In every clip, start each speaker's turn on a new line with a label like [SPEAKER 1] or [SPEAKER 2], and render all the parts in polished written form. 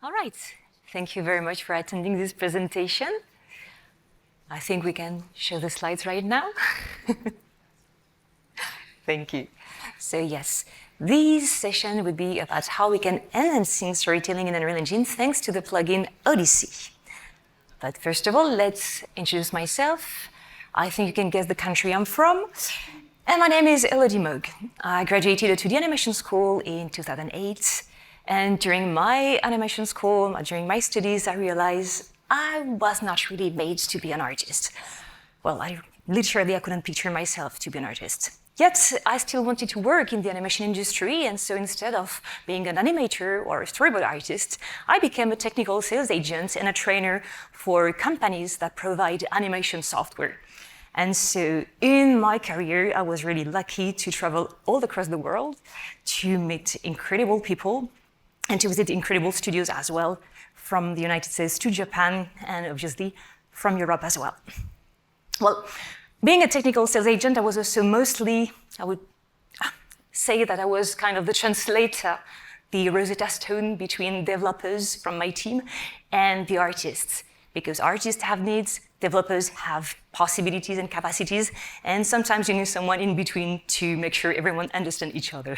[SPEAKER 1] All right. Thank you very much for attending this presentation. I think we can show the slides right now. Thank you. So yes, this session would be about how we can enhance storytelling in Unreal Engine thanks to the plugin Odyssey. But first of all, let's introduce myself. I think you can guess the country I'm from. And my name is Elodie Moog. I graduated at 2D animation school in 2008. And during my animation school, during my studies, I realized I was not really made to be an artist. Well, I couldn't picture myself to be an artist. Yet, I still wanted to work in the animation industry, and so instead of being an animator or a storyboard artist, I became a technical sales agent and a trainer for companies that provide animation software. And so in my career, I was really lucky to travel all across the world, to meet incredible people, and to visit incredible studios as well, from the United States to Japan, and obviously from Europe as well. Well, being a technical sales agent, I was also mostly, I would say that I was kind of the translator, the Rosetta Stone between developers from my team and the artists, because artists have needs, developers have possibilities and capacities, and sometimes you need someone in between to make sure everyone understands each other.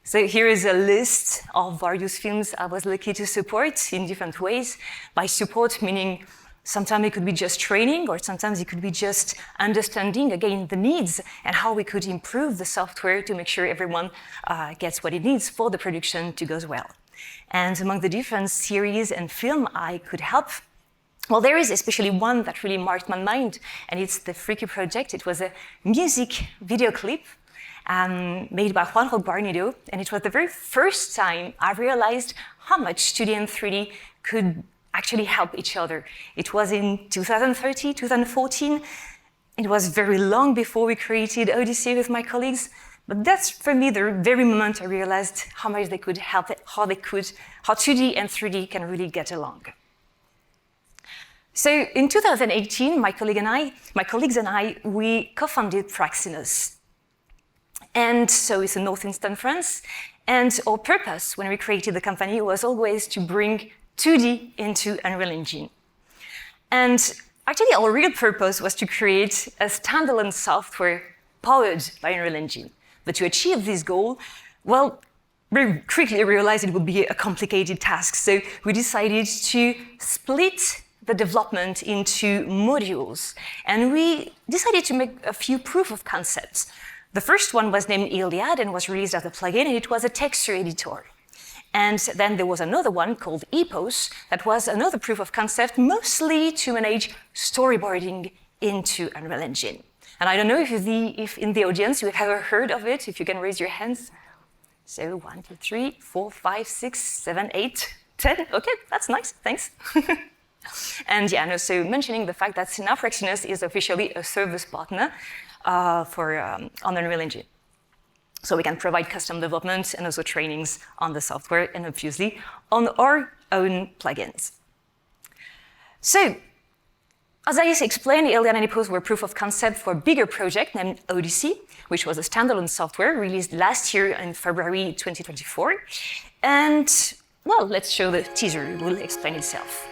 [SPEAKER 1] So here is a list of various films I was lucky to support in different ways. By support, meaning sometimes it could be just training, or sometimes it could be just understanding, again, the needs and how we could improve the software to make sure everyone gets what it needs for the production to go well. And among the different series and film I could help, well, there is especially one that really marked my mind, and it's the Freaky Project. It was a music video clip made by Juan Barnido, and it was the very first time I realized how much 2D and 3D could actually help each other. It was in 2013, 2014. It was very long before we created Odyssey with my colleagues, but that's for me the very moment I realized how much they could help it, how 2D and 3D can really get along. So in 2018, my colleagues and I, we co-founded Praxinos. And so it's in northeastern France. And our purpose when we created the company was always to bring 2D into Unreal Engine. And actually, our real purpose was to create a standalone software powered by Unreal Engine. But to achieve this goal, well, we quickly realized it would be a complicated task. So we decided to split the development into modules. And we decided to make a few proof of concepts. The first one was named Iliad and was released as a plugin, and it was a texture editor. And then there was another one called Epos that was another proof of concept, mostly to manage storyboarding into Unreal Engine. And I don't know if in the audience you have ever heard of it, if you can raise your hands. So 1, 2, 3, 4, 5, 6, 7, 8, 10. Okay, that's nice, thanks. And yeah, so mentioning the fact that Praxinos is officially a service partner on Unreal Engine. So we can provide custom development and also trainings on the software and obviously on our own plugins. So, as I explained, Iliad and Epos were proof of concept for a bigger project named Odyssey, which was a standalone software released last year in February 2024. And, well, let's show the teaser. It will explain itself.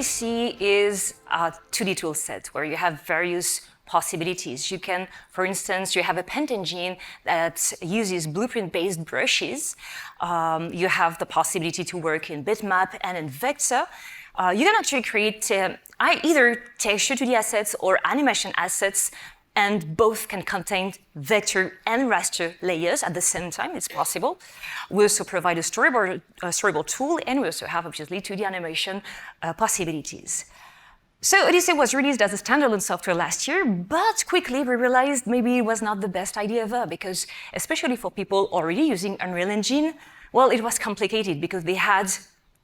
[SPEAKER 1] Odyssey is a 2D tool set where you have various possibilities. You can, for instance, you have a paint engine that uses blueprint-based brushes. You have the possibility to work in bitmap and in vector. You can actually create either texture 2D assets or animation assets, and both can contain vector and raster layers at the same time. It's possible. We also provide a storyboard tool, and we also have, obviously, 2D animation possibilities. So Odyssey was released as a standalone software last year, but quickly we realized maybe it was not the best idea ever, because especially for people already using Unreal Engine, well, it was complicated because they had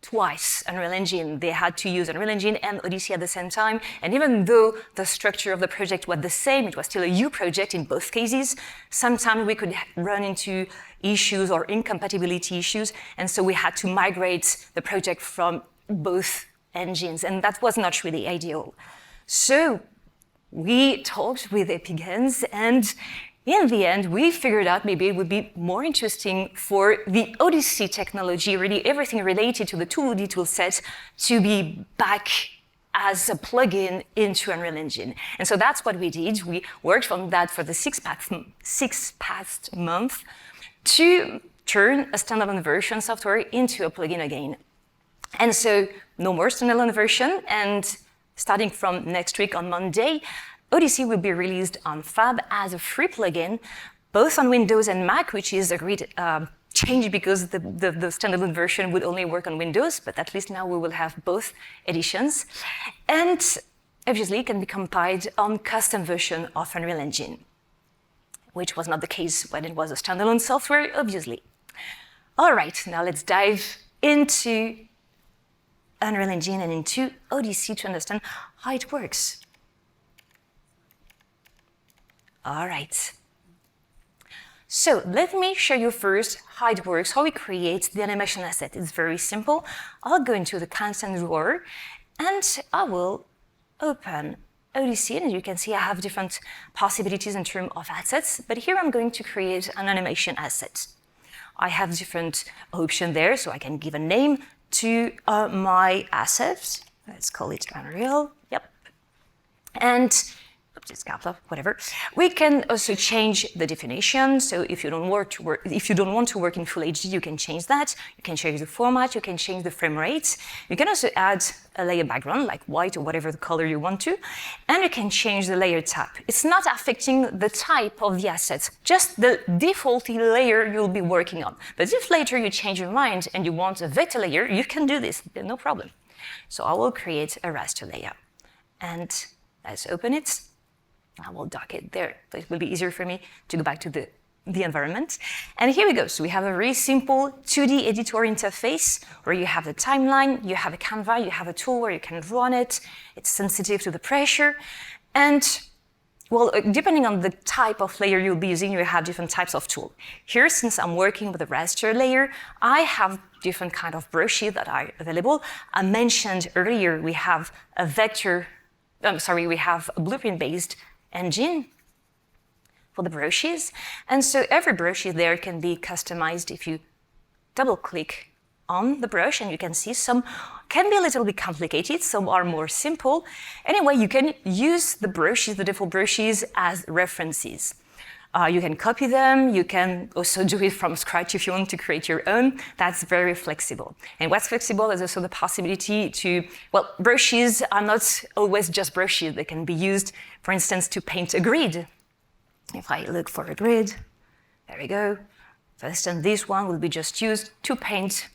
[SPEAKER 1] twice Unreal Engine. They had to use Unreal Engine and Odyssey at the same time. And even though the structure of the project was the same, it was still a U project in both cases. Sometimes we could run into issues or incompatibility issues. And so we had to migrate the project from both engines. And that was not really ideal. So we talked with Epigans, and in the end, we figured out maybe it would be more interesting for the Odyssey technology, really everything related to the 2D toolset, to be back as a plugin into Unreal Engine. And so that's what we did. We worked on that for the six past months to turn a standalone version software into a plugin again. And so no more standalone version, and starting from next week on Monday, Odyssey will be released on Fab as a free plugin, both on Windows and Mac, which is a great change because the standalone version would only work on Windows, but at least now we will have both editions. And obviously it can be compiled on custom version of Unreal Engine, which was not the case when it was a standalone software, obviously. All right, now let's dive into Unreal Engine and into Odyssey to understand how it works. All right. So let me show you first how it works, how we create the animation asset. It's very simple. I'll go into the constant drawer and I will open Odyssey. And you can see I have different possibilities in terms of assets, but here I'm going to create an animation asset. I have different options there, so I can give a name to my asset. Let's call it Unreal. Yep. And just whatever. We can also change the definition. So if you don't want to work in Full HD, you can change that. You can change the format. You can change the frame rate. You can also add a layer background, like white or whatever the color you want to, and you can change the layer type. It's not affecting the type of the assets, just the default layer you'll be working on. But if later you change your mind and you want a vector layer, you can do this, no problem. So I will create a raster layer, and let's open it. I will dock it there, so it will be easier for me to go back to the environment. And here we go. So we have a very simple 2D editor interface where you have the timeline, you have a canvas, you have a tool where you can draw on it. It's sensitive to the pressure. And well, depending on the type of layer you'll be using, you have different types of tool. Here, since I'm working with a raster layer, I have different kind of brushes that are available. I mentioned earlier, we have a we have a blueprint-based engine for the brushes. And so every brush there can be customized if you double click on the brush, and you can see some can be a little bit complicated, some are more simple. Anyway, you can use the brushes, the default brushes, as references. You can copy them, you can also do it from scratch if you want to create your own. That's very flexible. And what's flexible is also the possibility to, well, brushes are not always just brushes. They can be used, for instance, to paint a grid. If I look for a grid, there we go. For instance, this one will be just used to paint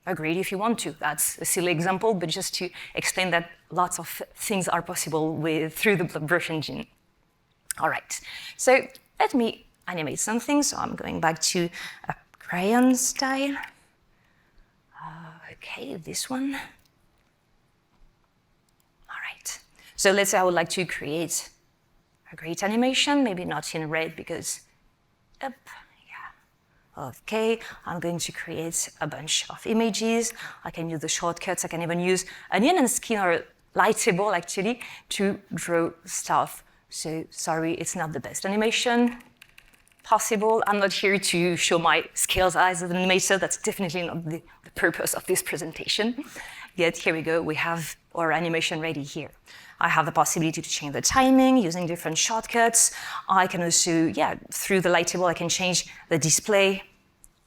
[SPEAKER 1] a grid if you want to. That's a silly example, but just to explain that lots of things are possible through the brush engine. All right, so let me animate something. So I'm going back to a crayon style. Okay, this one. All right, so let's say I would like to create a great animation, maybe not in red because, yeah. Okay, I'm going to create a bunch of images. I can use the shortcuts. I can even use an onion skin or a lightable actually to draw stuff. So sorry, it's not the best animation possible. I'm not here to show my skills as an animator. That's definitely not the purpose of this presentation. yet here we go, we have our animation ready here. I have the possibility to change the timing using different shortcuts. I can also, through the light table, I can change the display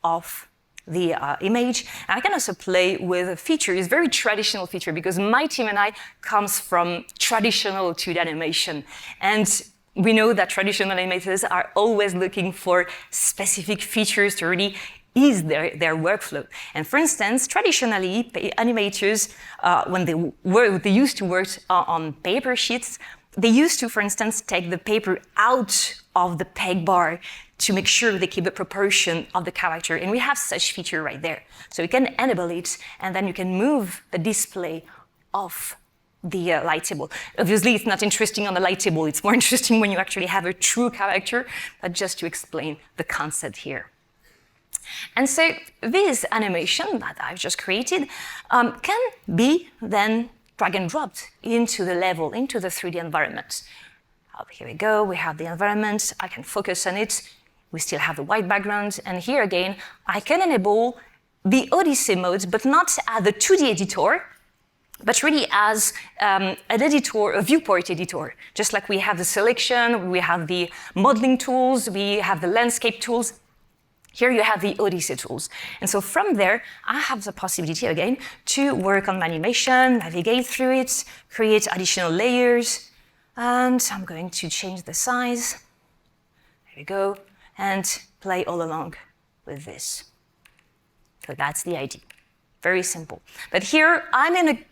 [SPEAKER 1] of the image. And I can also play with a feature. It's a very traditional feature because my team and I comes from traditional 2D animation. And we know that traditional animators are always looking for specific features to really ease their workflow. And for instance, traditionally, animators, when they used to work on paper sheets, they used to, for instance, take the paper out of the peg bar to make sure they keep the proportion of the character. And we have such feature right there. So you can enable it, and then you can move the display of the light table. Obviously, it's not interesting on the light table. It's more interesting when you actually have a true character, but just to explain the concept here. And so this animation that I've just created can be then drag and dropped into the level, into the 3D environment. Here we go, we have the environment, I can focus on it. We still have the white background, and here again, I can enable the Odyssey mode, but not as the 2D editor, but really as an editor, a viewport editor. Just like we have the selection, we have the modeling tools, we have the landscape tools. Here you have the Odyssey tools. And so from there, I have the possibility again to work on my animation, navigate through it, create additional layers, and I'm going to change the size. There we go, and play all along with this. So that's the idea. Very simple. But here I'm in a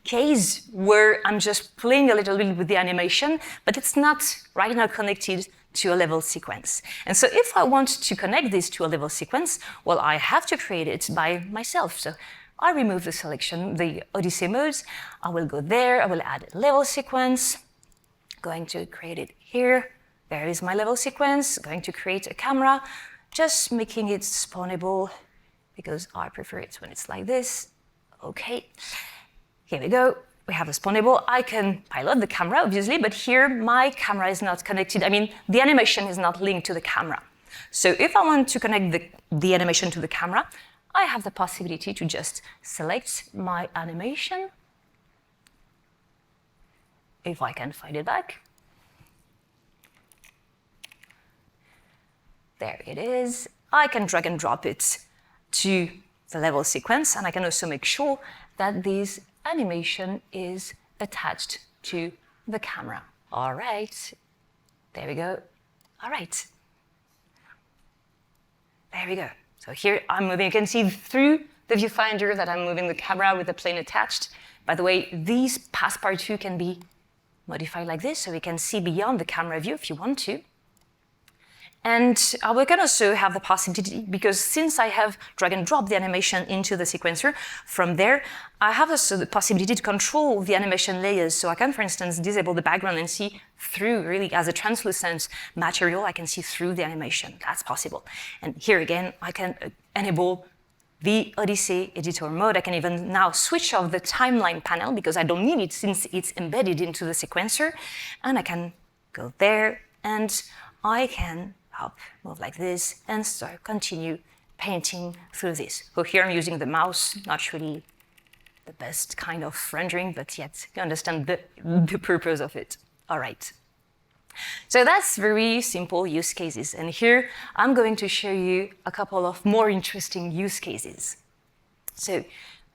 [SPEAKER 1] case where I'm just playing a little bit with the animation, but it's not right now connected to a level sequence. And so if I want to connect this to a level sequence, well, I have to create it by myself. So I remove the selection, the Odyssey modes. I will go there, I will add a level sequence, going to create it here. There is my level sequence, going to create a camera, just making it spawnable because I prefer it when it's like this. Okay, here we go. We have a spawnable. I can pilot the camera, obviously, but here my camera is not connected. I mean, the animation is not linked to the camera. So if I want to connect the animation to the camera, I have the possibility to just select my animation. If I can find it back. There it is. I can drag and drop it to the level sequence, and I can also make sure that this animation is attached to the camera. All right, there we go. All right, there we go. So here I'm moving, you can see through the viewfinder that I'm moving the camera with the plane attached. By the way, these passepartout can be modified like this, so we can see beyond the camera view if you want to. And we can also have the possibility, because since I have drag and drop the animation into the sequencer, from there, I have also the possibility to control the animation layers. So I can, for instance, disable the background and see through, really as a translucent material, I can see through the animation. That's possible. And here again, I can enable the Odyssey editor mode. I can even now switch off the timeline panel because I don't need it since it's embedded into the sequencer. And I can go there and I can move like this, and continue painting through this. So here I'm using the mouse, not really the best kind of rendering, but yet you understand the purpose of it. All right. So that's very simple use cases. And here I'm going to show you a couple of more interesting use cases. So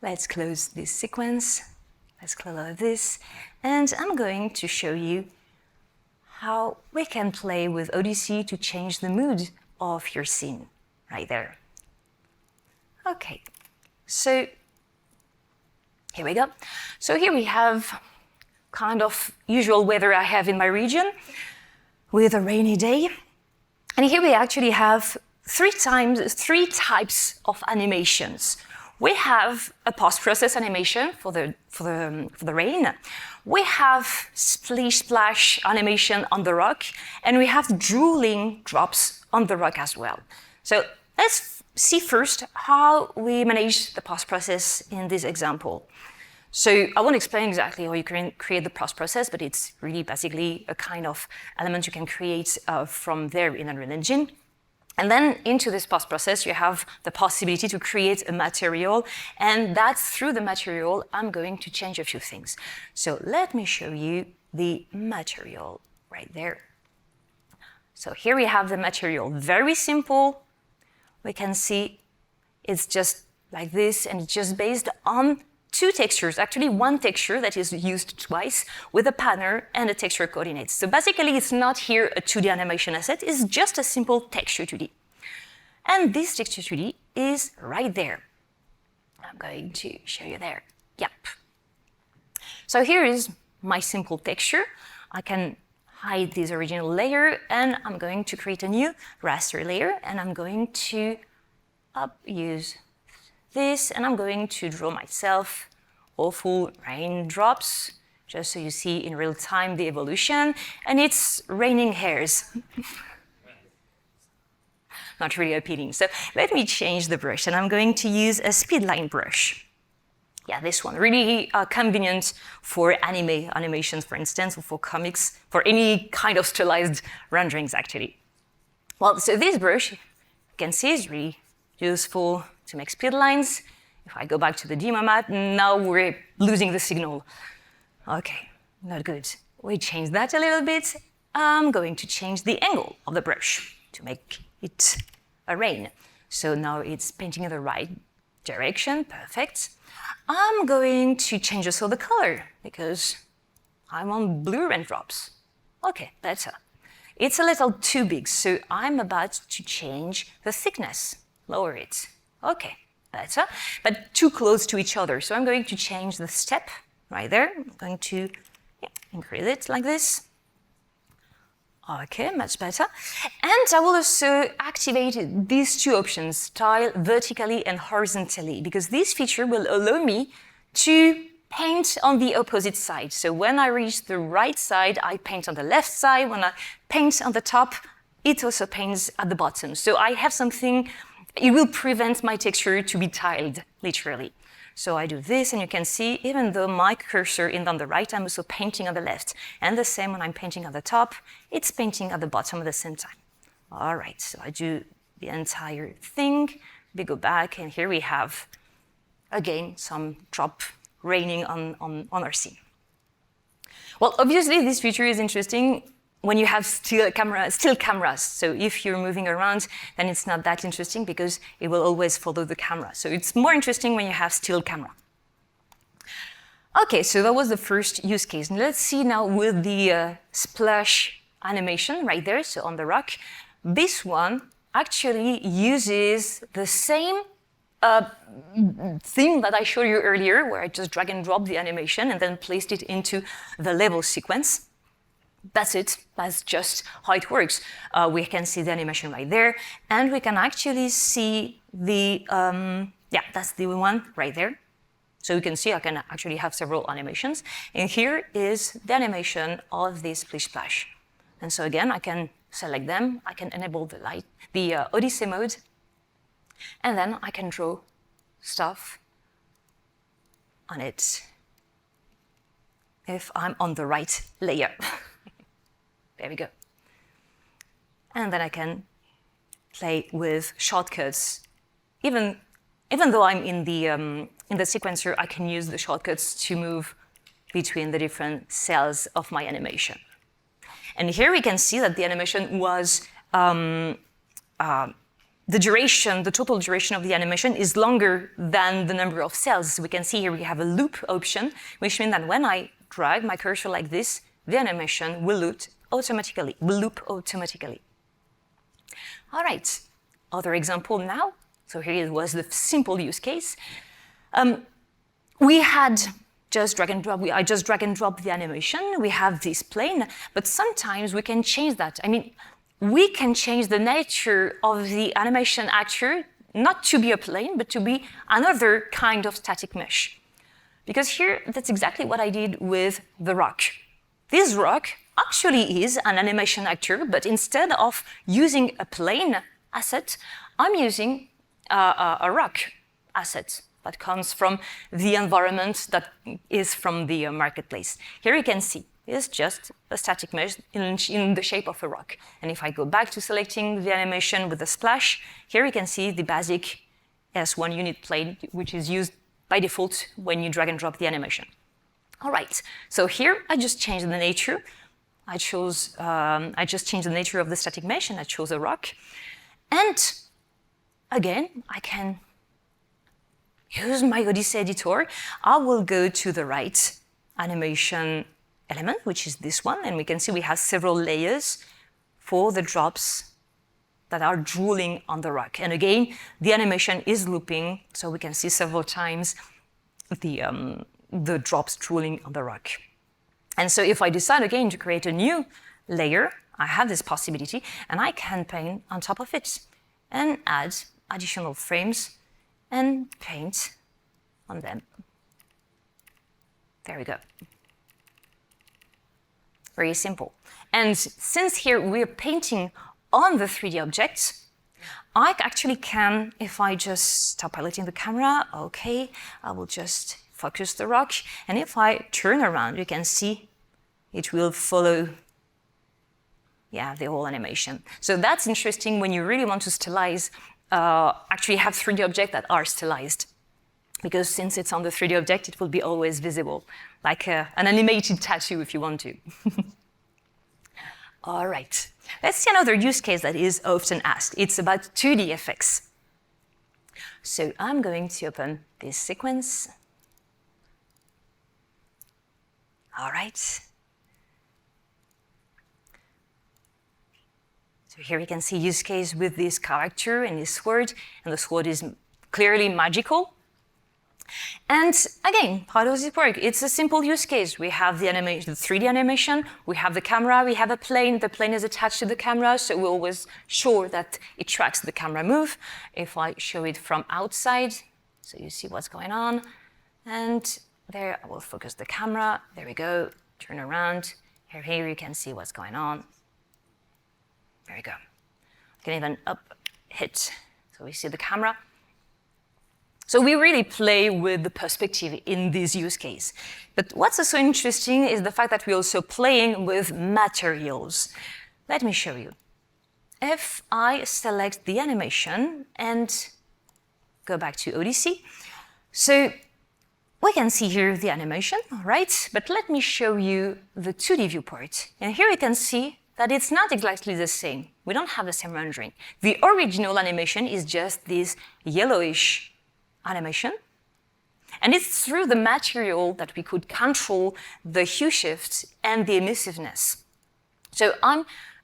[SPEAKER 1] let's close this sequence. Let's close all of this. And I'm going to show you how we can play with Odyssey to change the mood of your scene, right there. Okay, so here we go. So here we have kind of usual weather I have in my region with a rainy day. And here we actually have three types of animations. We have a post-process animation for the rain. We have splish splash animation on the rock, and we have drooling drops on the rock as well. So let's see first how we manage the post-process in this example. So I won't explain exactly how you can create the post-process, but it's really basically a kind of element you can create from there in Unreal Engine. And then into this post-process, you have the possibility to create a material, and that's through the material I'm going to change a few things. So let me show you the material right there. So here we have the material, very simple. We can see it's just like this, and it's just based on two textures, actually one texture that is used twice with a panner and a texture coordinates. So basically it's not here a 2D animation asset, it's just a simple texture 2D. And this texture 2D is right there. I'm going to show you there. Yep. So here is my simple texture. I can hide this original layer, and I'm going to create a new raster layer, and I'm going to use this, and I'm going to draw myself awful raindrops, just so you see in real time the evolution, and it's raining hairs. Not really appealing. So let me change the brush, and I'm going to use a speedline brush. Yeah, this one, really convenient for animations, for instance, or for comics, for any kind of stylized renderings, actually. Well, so this brush, you can see, is really useful to make speed lines. If I go back to the demo map, now we're losing the signal. Okay, not good. We change that a little bit. I'm going to change the angle of the brush to make it a rain. So now it's painting in the right direction, perfect. I'm going to change also the color because I'm on blue raindrops. Okay, better. It's a little too big, so I'm about to change the thickness. Lower it. Okay, better, but too close to each other. So I'm going to change the step right there. I'm going to increase it like this. Okay, much better. And I will also activate these two options, style vertically and horizontally, because this feature will allow me to paint on the opposite side. So when I reach the right side, I paint on the left side. When I paint on the top, it also paints at the bottom. So I have something. It will prevent my texture to be tiled, literally. So I do this, and you can see, even though my cursor is on the right, I'm also painting on the left. And the same when I'm painting on the top, it's painting at the bottom at the same time. All right, so I do the entire thing. We go back, and here we have, again, some drop raining on our scene. Well, obviously, this feature is interesting when you have still cameras. So if you're moving around, then it's not that interesting because it will always follow the camera. So it's more interesting when you have still camera. Okay, so that was the first use case. And let's see now with the splash animation right there, so on the rock. This one actually uses the same thing that I showed you earlier, where I just drag and drop the animation and then placed it into the level sequence. That's it. That's just how it works. We can see the animation right there, and we can actually see the, that's the one right there. So you can see I can actually have several animations. And here is the animation of this splish splash. And so again, I can select them. I can enable the Odyssey mode, and then I can draw stuff on it if I'm on the right layer. There we go. And then I can play with shortcuts. Even though I'm in the sequencer, I can use the shortcuts to move between the different cells of my animation. And here we can see that the animation was, the total duration of the animation is longer than the number of cells. We can see here we have a loop option, which means that when I drag my cursor like this, the animation will loop automatically. All right, other example now. So here was the simple use case. We had just drag and drop. I just drag and drop the animation. We have this plane, but sometimes we can change that. I mean, we can change the nature of the animation actor, not to be a plane, but to be another kind of static mesh. Because here, that's exactly what I did with the rock. This rock actually is an animation actor, but instead of using a plane asset, I'm using a rock asset that comes from the environment that is from the marketplace. Here you can see is just a static mesh in the shape of a rock. And if I go back to selecting the animation with the splash, here you can see the basic S1 unit plane, which is used by default when you drag and drop the animation. All right, so here I just changed the nature. I just changed the nature of the static mesh and I chose a rock. And again, I can use my Odyssey editor. I will go to the right animation element, which is this one, and we can see we have several layers for the drops that are drooling on the rock. And again, the animation is looping, so we can see several times the drops drooling on the rock. And so if I decide again to create a new layer, I have this possibility, and I can paint on top of it and add additional frames and paint on them. There we go. Very simple. And since here we're painting on the 3D objects, I actually can, if I just stop piloting the camera, okay, I will just focus the rock, and if I turn around, you can see it will follow, the whole animation. So that's interesting when you really want to stylize, actually have 3D objects that are stylized. Because since it's on the 3D object, it will be always visible, like an animated tattoo if you want to. All right, let's see another use case that is often asked. It's about 2D effects. So I'm going to open this sequence. All right. So here you can see use case with this character and this sword, and the sword is clearly magical. And again, how does it work? It's a simple use case. We have the 3D animation, we have the camera, we have a plane. The plane is attached to the camera, so we're always sure that it tracks the camera move. If I show it from outside, so you see what's going on, and there I will focus the camera. There we go. Turn around. Here you can see what's going on. There we go. I can even hit, so we see the camera. So we really play with the perspective in this use case. But what's also interesting is the fact that we're also playing with materials. Let me show you. If I select the animation and go back to Odyssey, so we can see here the animation, all right? But let me show you the 2D viewport. And here you can see that it's not exactly the same. We don't have the same rendering. The original animation is just this yellowish animation. And it's through the material that we could control the hue shift and the emissiveness. So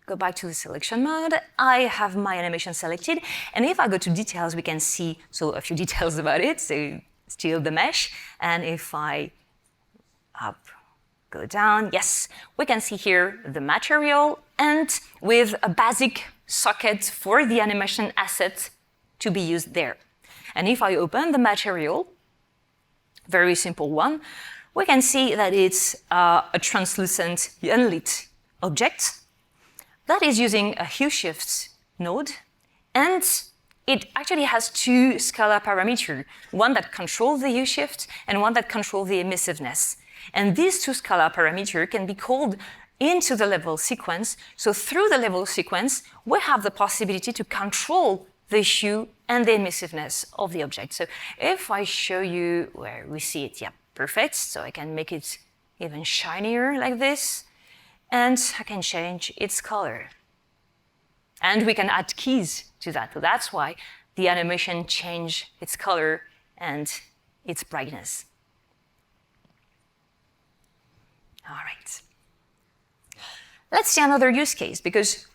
[SPEAKER 1] go back to the selection mode. I have my animation selected. And if I go to details, we can see a few details about it. So still the mesh. And if I go down, yes, we can see here the material and with a basic socket for the animation asset to be used there. And if I open the material, very simple one, we can see that it's a translucent unlit object that is using a hue shift node, and it actually has two scalar parameters, one that controls the hue shift and one that controls the emissiveness. And these two scalar parameters can be called into the level sequence. So through the level sequence, we have the possibility to control the hue and the emissiveness of the object. So if I show you where we see it, perfect. So I can make it even shinier like this, and I can change its color. And we can add keys to that. So that's why the animation changed its color and its brightness. All right. Let's see another use case, because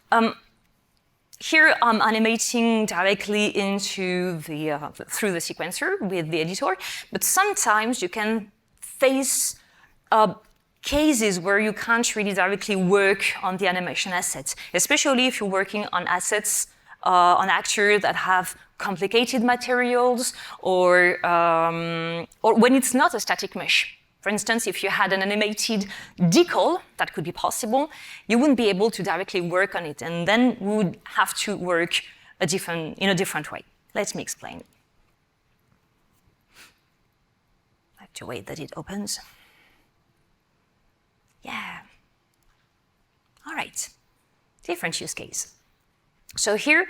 [SPEAKER 1] here I'm animating directly into through the sequencer with the editor, but sometimes you can face cases where you can't really directly work on the animation assets, especially if you're working on assets, on actors that have complicated materials, or when it's not a static mesh. For instance, if you had an animated decal, that could be possible, you wouldn't be able to directly work on it, and then we would have to work in a different way. Let me explain. I have to wait that it opens. Yeah, different use case. So here,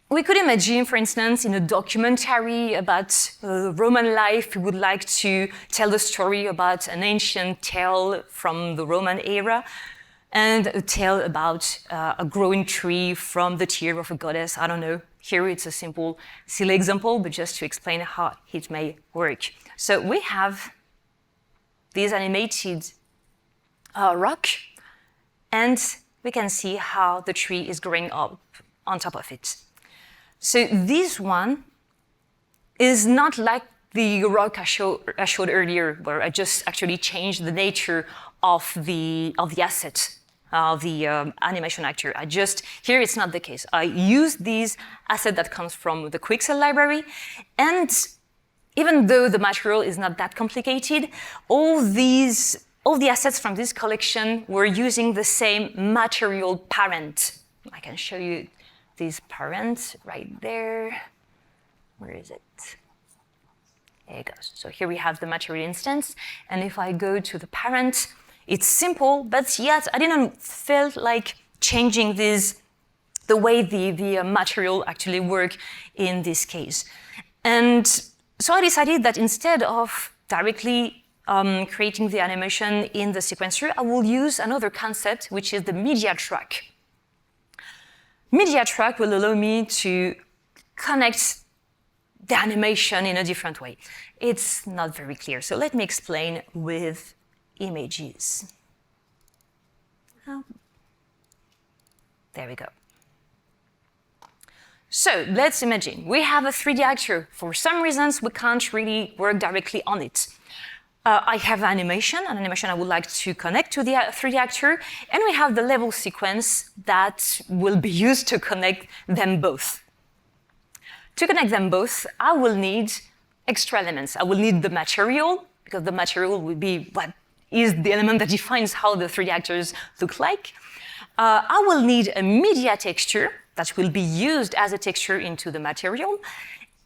[SPEAKER 1] we could imagine, for instance, in a documentary about Roman life, we would like to tell the story about an ancient tale from the Roman era, and a tale about a growing tree from the tear of a goddess. I don't know. Here it's a simple, silly example, but just to explain how it may work. So we have this animated rock, and we can see how the tree is growing up on top of it. So this one is not like the rock I showed earlier, where I just actually changed the nature of the asset, the animation actor. Here it's not the case. I use this asset that comes from the Quixel library, and even though the material is not that complicated, all the assets from this collection were using the same material parent. I can show you this parent right there. Where is it? There it goes. So here we have the material instance, and if I go to the parent, it's simple, but yet I didn't feel like changing the way the material actually work in this case. And so I decided that instead of directly creating the animation in the sequencer, I will use another concept, which is the media track. Media track will allow me to connect the animation in a different way. It's not very clear, so let me explain with images. Oh. There we go. So let's imagine we have a 3D actor. For some reasons, we can't really work directly on it. I have an animation I would like to connect to the 3D actor, and we have the level sequence that will be used to connect them both. To connect them both, I will need extra elements. I will need the material, because the material will be what is the element that defines how the 3D actors look like. I will need a media texture that will be used as a texture into the material.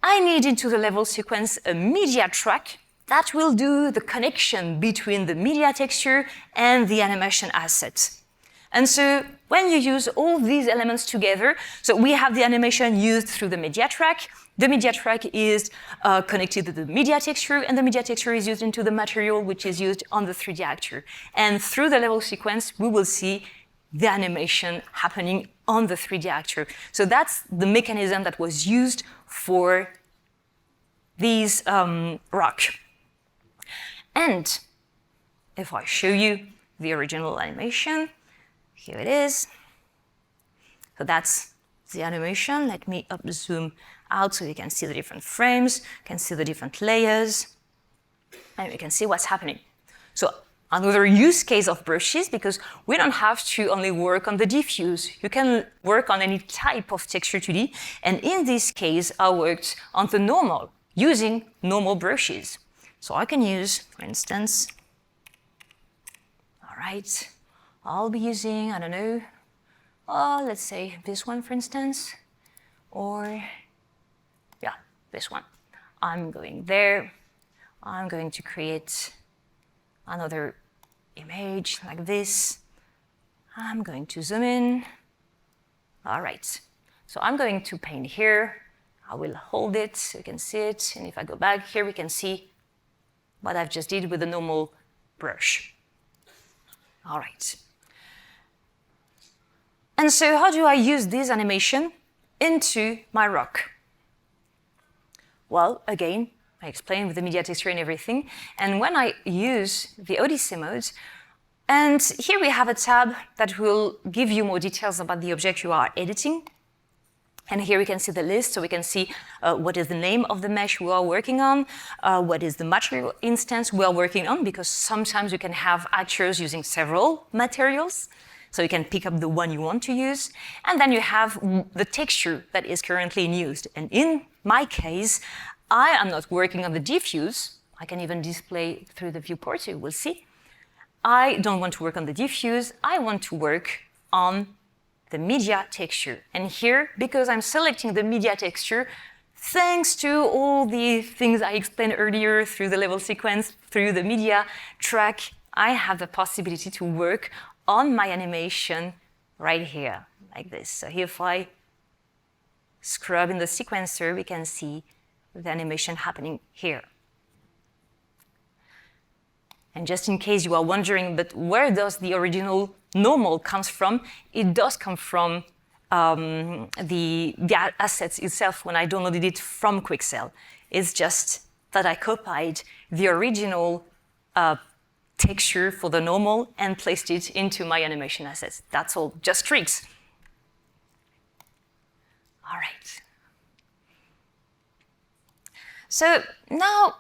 [SPEAKER 1] I need into the level sequence a media track that will do the connection between the media texture and the animation asset. And so when you use all these elements together, so we have the animation used through the media track is connected to the media texture, and the media texture is used into the material, which is used on the 3D actor. And through the level sequence, we will see the animation happening on the 3D actor. So that's the mechanism that was used for these rock. And if I show you the original animation, here it is. So that's the animation. Let me up zoom out so you can see the different frames, can see the different layers, and you can see what's happening. So another use case of brushes, because we don't have to only work on the diffuse. You can work on any type of texture 2D. And in this case, I worked on the normal, using normal brushes. So I can use, for instance, all right, I'll be using, I don't know, let's say this one, for instance, or yeah, this one. I'm going there. I'm going to create another image like this. I'm going to zoom in. All right, so I'm going to paint here. I will hold it so you can see it. And if I go back here, we can see what I've just did with the normal brush. All right. And so how do I use this animation into my rock? Well, again, I explained with the media texture and everything. And when I use the Odyssey mode, and here we have a tab that will give you more details about the object you are editing. And here we can see the list, so we can see what is the name of the mesh we are working on, what is the material instance we are working on, because sometimes you can have actors using several materials, so you can pick up the one you want to use. And then you have the texture that is currently in use. And in my case, I am not working on the diffuse. I can even display through the viewport, so you will see. I don't want to work on the diffuse. I want to work on the media texture. And here, because I'm selecting the media texture, thanks to all the things I explained earlier through the level sequence, through the media track, I have the possibility to work on my animation right here, like this. So if I scrub in the sequencer, we can see the animation happening here. And just in case you are wondering, but where does the original normal comes from? It does come from the assets itself when I downloaded it from Quixel. It's just that I copied the original texture for the normal and placed it into my animation assets. That's all, just tricks. All right. So now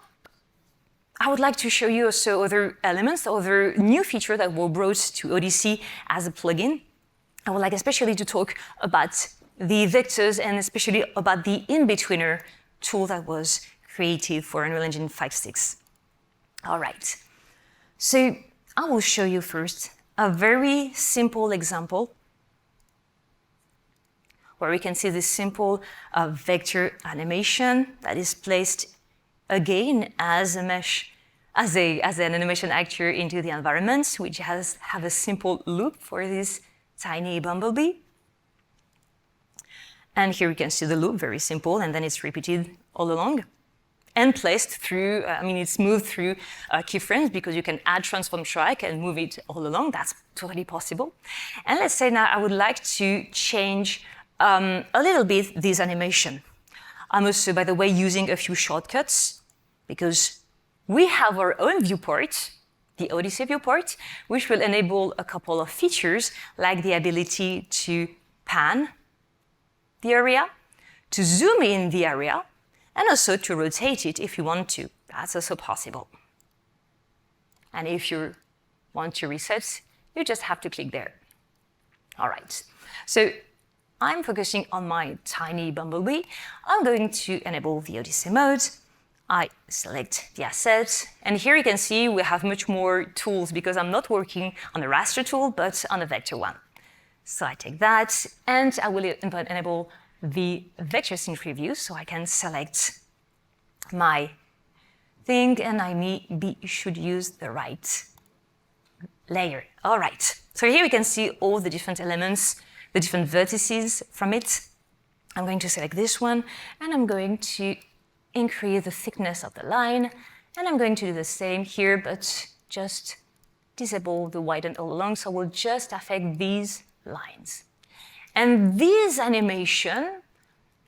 [SPEAKER 1] I would like to show you also other elements, other new features that were brought to Odyssey as a plugin. I would like especially to talk about the vectors and especially about the inbetweener tool that was created for Unreal Engine 5.6. All right. So I will show you first a very simple example where we can see this simple vector animation that is placed again as a mesh, as an animation actor into the environment, which have a simple loop for this tiny bumblebee. And here we can see the loop, very simple, and then it's repeated all along and placed through, it's moved through keyframes because you can add transform track and move it all along. That's totally possible. And let's say now I would like to change a little bit this animation. I'm also, by the way, using a few shortcuts because we have our own viewport, the Odyssey viewport, which will enable a couple of features like the ability to pan the area, to zoom in the area, and also to rotate it if you want to. That's also possible. And if you want to reset, you just have to click there. All right. So I'm focusing on my tiny bumblebee. I'm going to enable the Odyssey mode. I select the asset, and here you can see we have much more tools because I'm not working on a raster tool, but on a vector one. So I take that, and I will enable the vector sync preview, so I can select my thing, and I maybe should use the right layer. All right, so here we can see all the different elements, the different vertices from it. I'm going to select this one, and I'm going to increase the thickness of the line, and I'm going to do the same here, but just disable the widen all along, so we'll just affect these lines. And this animation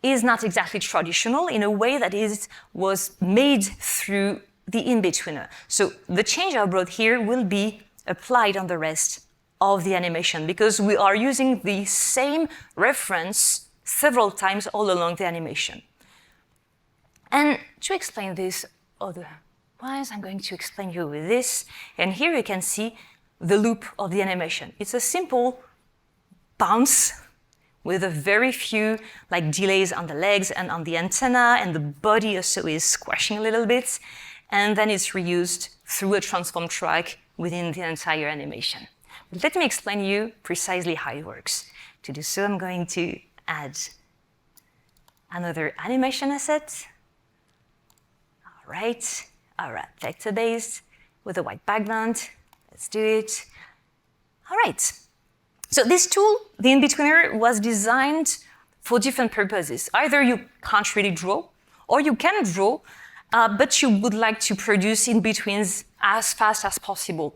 [SPEAKER 1] is not exactly traditional in a way that it was made through the inbetweener. So the change I brought here will be applied on the rest of the animation because we are using the same reference several times all along the animation. And to explain this otherwise, I'm going to explain you with this. And here you can see the loop of the animation. It's a simple bounce with a very few delays on the legs and on the antenna, and the body also is squashing a little bit. And then it's reused through a transform track within the entire animation. But let me explain you precisely how it works. To do so, I'm going to add another animation asset. All right, vector-based with a white background. Let's do it. All right. So this tool, the inbetweener, was designed for different purposes. Either you can't really draw, or you can draw, but you would like to produce in-betweens as fast as possible.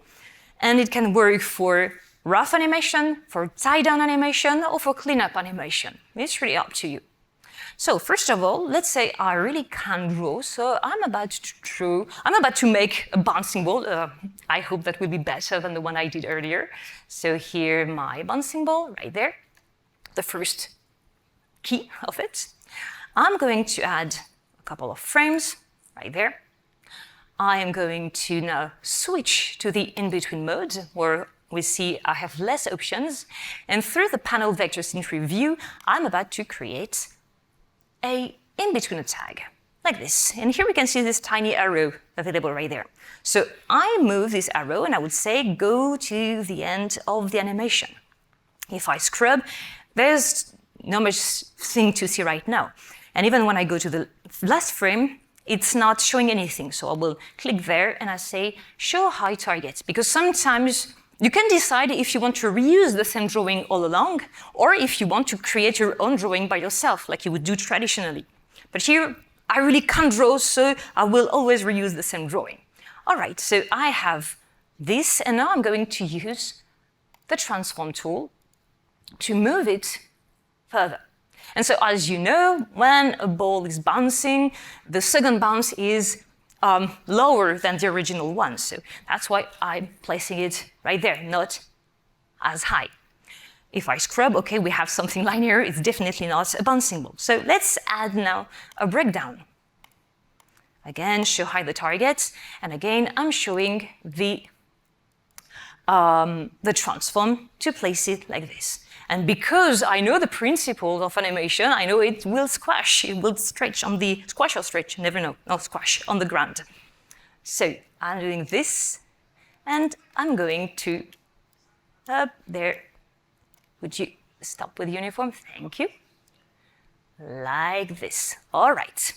[SPEAKER 1] And it can work for rough animation, for tie-down animation, or for cleanup animation. It's really up to you. So first of all, let's say I really can't draw, so I'm about to make a bouncing ball. I hope that will be better than the one I did earlier. So here, my bouncing ball, right there, the first key of it. I'm going to add a couple of frames, right there. I am going to now switch to the in-between mode, where we see I have less options. And through the panel vector symmetry view, I'm about to create a in-betweener tag, like this. And here we can see this tiny arrow available right there. So I move this arrow, and I would say go to the end of the animation. If I scrub, there's not much thing to see right now. And even when I go to the last frame, it's not showing anything. So I will click there, and I say, show high target, because sometimes You can decide if you want to reuse the same drawing all along, or if you want to create your own drawing by yourself, like you would do traditionally. But here, I really can't draw, so I will always reuse the same drawing. All right, so I have this, and now I'm going to use the transform tool to move it further. And so, as you know, when a ball is bouncing, the second bounce is lower than the original one. So that's why I'm placing it right there, not as high. If I scrub, okay, we have something linear. It's definitely not a bouncing ball. So let's add now a breakdown. Again, show high the target. And again, I'm showing the transform to place it like this. And because I know the principles of animation, I know it will squash, it will stretch on the, squash or stretch, never know, not squash, on the ground. So I'm doing this, and I'm going to, there, would you stop with uniform? Thank you. Like this. All right.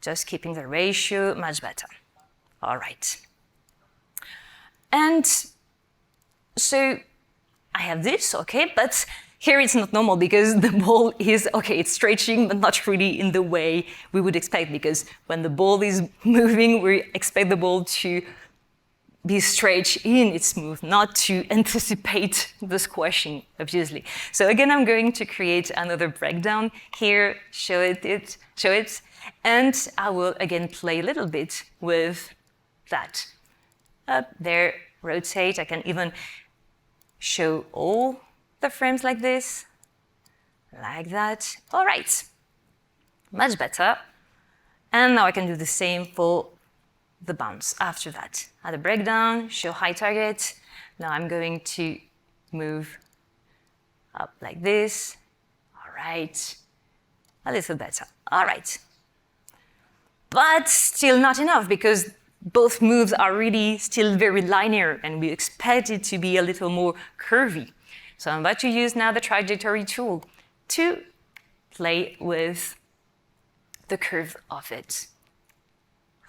[SPEAKER 1] Just keeping the ratio much better. All right. And so I have this, okay, but here it's not normal because the ball is, okay, it's stretching, but not really in the way we would expect, because when the ball is moving, we expect the ball to be stretched in its move, not to anticipate the squashing, obviously. So again, I'm going to create another breakdown here, show it, and I will again play a little bit with that. Up there, rotate, I can even show all the frames like this, like that. All right, much better. And now I can do the same for the bounce after that. Add a breakdown, show high target. Now I'm going to move up like this. All right, a little better. All right, but still not enough because both moves are really still very linear and we expect it to be a little more curvy. So I'm about to use now the trajectory tool to play with the curve of it.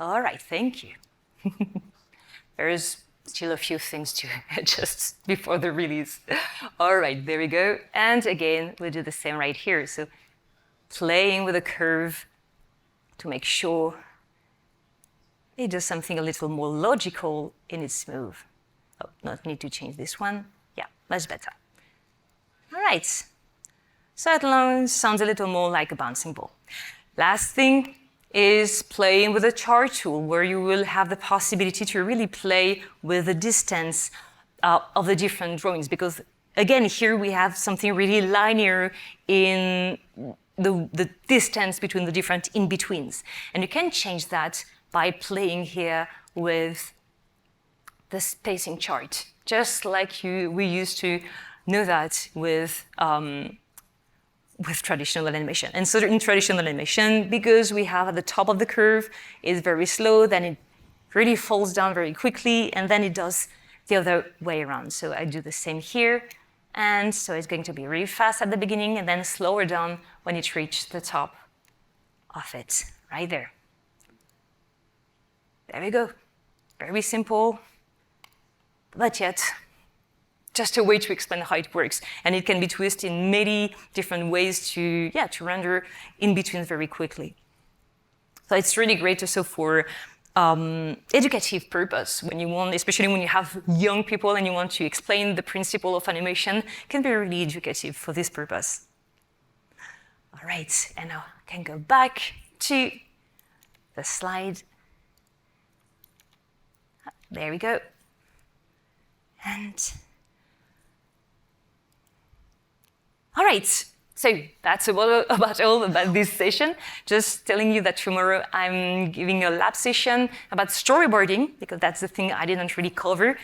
[SPEAKER 1] All right, thank you. There's still a few things to adjust before the release. All right, there we go. And again, we'll do the same right here. So playing with the curve to make sure it does something a little more logical in its move. Oh, not need to change this one. Yeah, much better. All right. So that sounds a little more like a bouncing ball. Last thing is playing with the chart tool, where you will have the possibility to really play with the distance of the different drawings. Because again, here we have something really linear in the distance between the different in-betweens. And you can change that by playing here with the spacing chart, just like we used to know that with traditional animation. And so in traditional animation, because we have at the top of the curve is very slow, then it really falls down very quickly, and then it does the other way around. So I do the same here, and so it's going to be really fast at the beginning and then slower down when it reaches the top of it, right there. There we go. Very simple, but yet just a way to explain how it works. And it can be twisted in many different ways to render in-betweens very quickly. So it's really great also for educative purpose. When you want, especially when you have young people and you want to explain the principle of animation, it can be really educative for this purpose. All right, and now I can go back to the slide. There we go. And all right, so that's about all about this session. Just telling you that tomorrow I'm giving a lab session about storyboarding, because that's the thing I didn't really cover.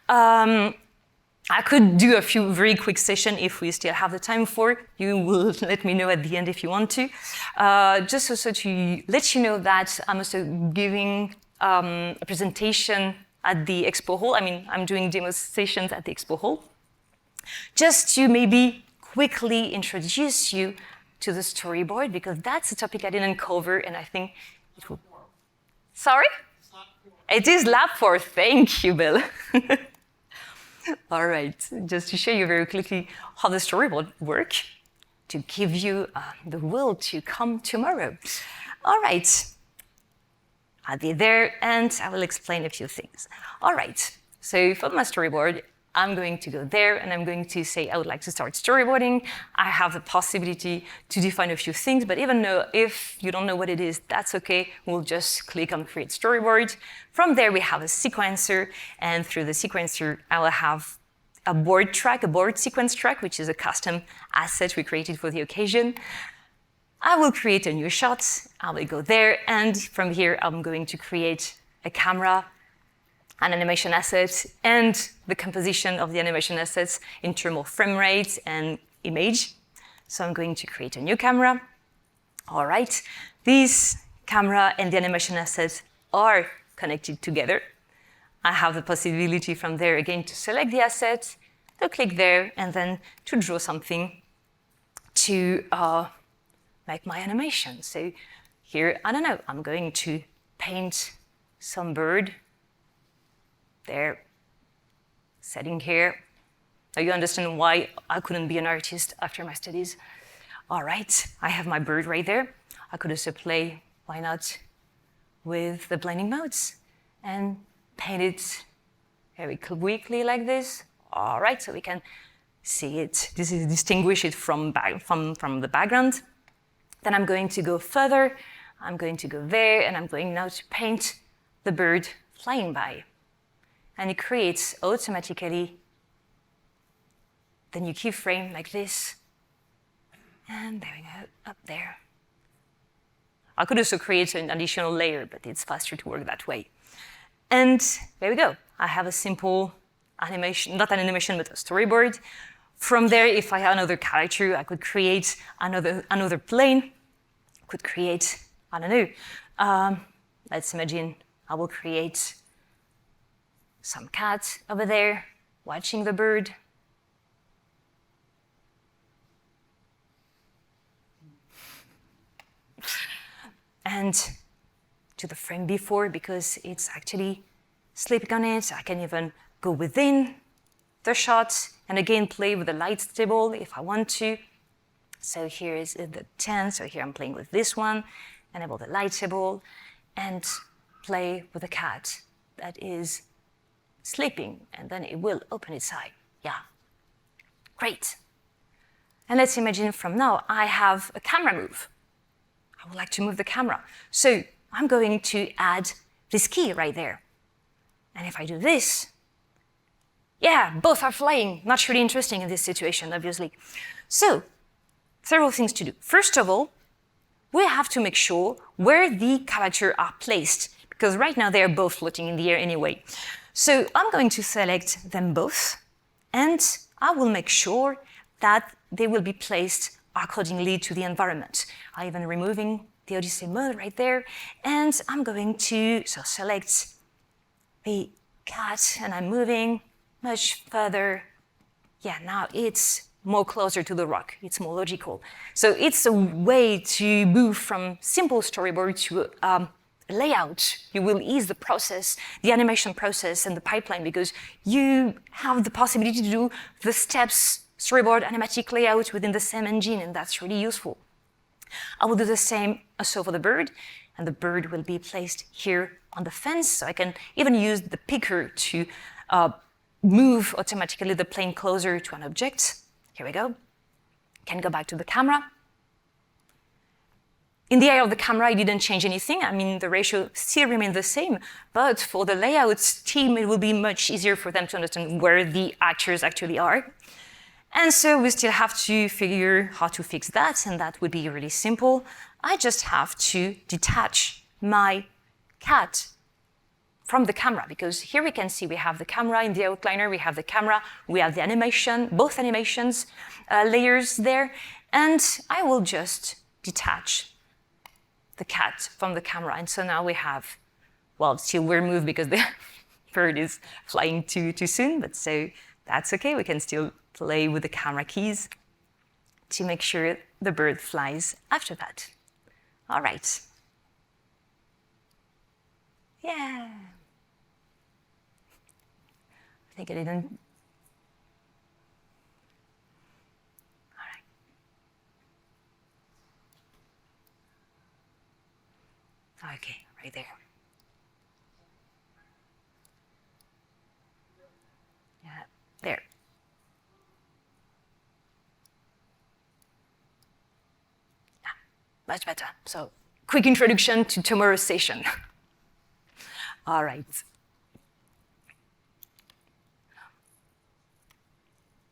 [SPEAKER 1] I could do a few very quick sessions if we still have the time for. You will let me know at the end if you want to. Just also to let you know that I'm also giving a presentation at the expo hall. I mean, I'm doing demo sessions at the expo hall. Just to maybe quickly introduce you to the storyboard, because that's a topic I didn't cover, and I think it will. Sorry? It is Lab 4. Thank you, Bill. All right, just to show you very quickly how the storyboard works, to give you the will to come tomorrow. All right, I'll be there and I will explain a few things. All right, so for my storyboard, I'm going to go there and I'm going to say I would like to start storyboarding. I have the possibility to define a few things, but even though if you don't know what it is, that's okay. We'll just click on Create Storyboard. From there, we have a sequencer, and through the sequencer, I will have a board track, a board sequence track, which is a custom asset we created for the occasion. I will create a new shot. I will go there, and from here, I'm going to create a camera, an animation asset, and the composition of the animation assets in terms of frame rate and image. So I'm going to create a new camera. All right, this camera and the animation assets are connected together. I have the possibility from there again to select the asset, to click there, and then to draw something to make my animation. So here, I don't know, I'm going to paint some bird there, setting here. Now you understand why I couldn't be an artist after my studies. All right, I have my bird right there. I could also play, why not, with the blending modes and paint it very quickly like this. All right, so we can see it. This is distinguish it from the background. Then I'm going to go further. I'm going to go there, and I'm going now to paint the bird flying by. And it creates automatically the new keyframe like this. And there we go, up there. I could also create an additional layer, but it's faster to work that way. And there we go. I have a simple animation, not an animation, but a storyboard. From there, if I had another character, I could create another plane. I could create, I don't know, let's imagine I will create some cat over there watching the bird. And to the frame before, because it's actually sleeping on it, I can even go within the shot and again play with the light table if I want to. So here is the 10, so here I'm playing with this one, enable the light table, and play with the cat that is sleeping, and then it will open its eye. Yeah, great. And let's imagine from now I have a camera move. I would like to move the camera. So I'm going to add this key right there. And if I do this, yeah, both are flying. Not really interesting in this situation, obviously. So, several things to do. First of all, we have to make sure where the characters are placed, because right now they're both floating in the air anyway. So I'm going to select them both, and I will make sure that they will be placed accordingly to the environment. I'm even removing the Odyssey mode right there, and I'm going to select the cat, and I'm moving much further. Yeah, now it's more closer to the rock. It's more logical. So it's a way to move from simple storyboard to layout. You will ease the process, the animation process and the pipeline, because you have the possibility to do the steps, storyboard, animatic layout within the same engine, and that's really useful. I will do the same also for the bird, and the bird will be placed here on the fence, so I can even use the picker to move automatically the plane closer to an object. Here we go. Can go back to the camera. In the area of the camera, I didn't change anything. I mean, the ratio still remains the same, but for the layouts team, it will be much easier for them to understand where the actors actually are. And so we still have to figure how to fix that, and that would be really simple. I just have to detach my cat from the camera, because here we can see we have the camera in the outliner, we have the camera, we have the animation, both animations layers there, and I will just detach the cat from the camera. And so now we have, well, still we're moved because the bird is flying too soon, but so that's okay. We can still play with the camera keys to make sure the bird flies after that. All right. Yeah. I think I didn't Okay, right there. Yeah, there. Yeah, much better. So, quick introduction to tomorrow's session. All right.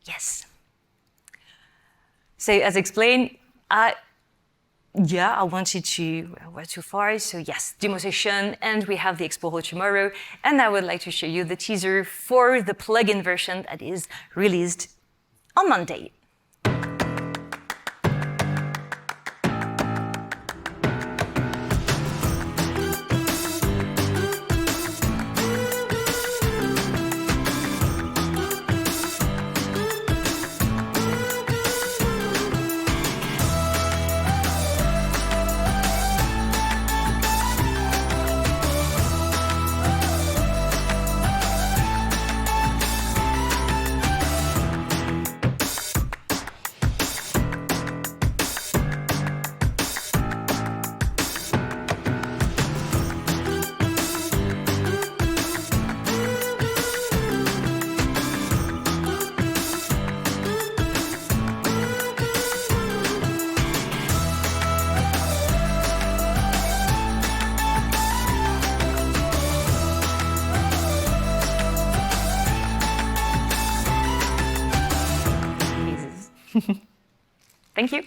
[SPEAKER 1] Yes. So, as explained, I wanted to, we're too far, so yes, demo session, and we have the expo tomorrow, and I would like to show you the teaser for the plugin version that is released on Monday. Thank you.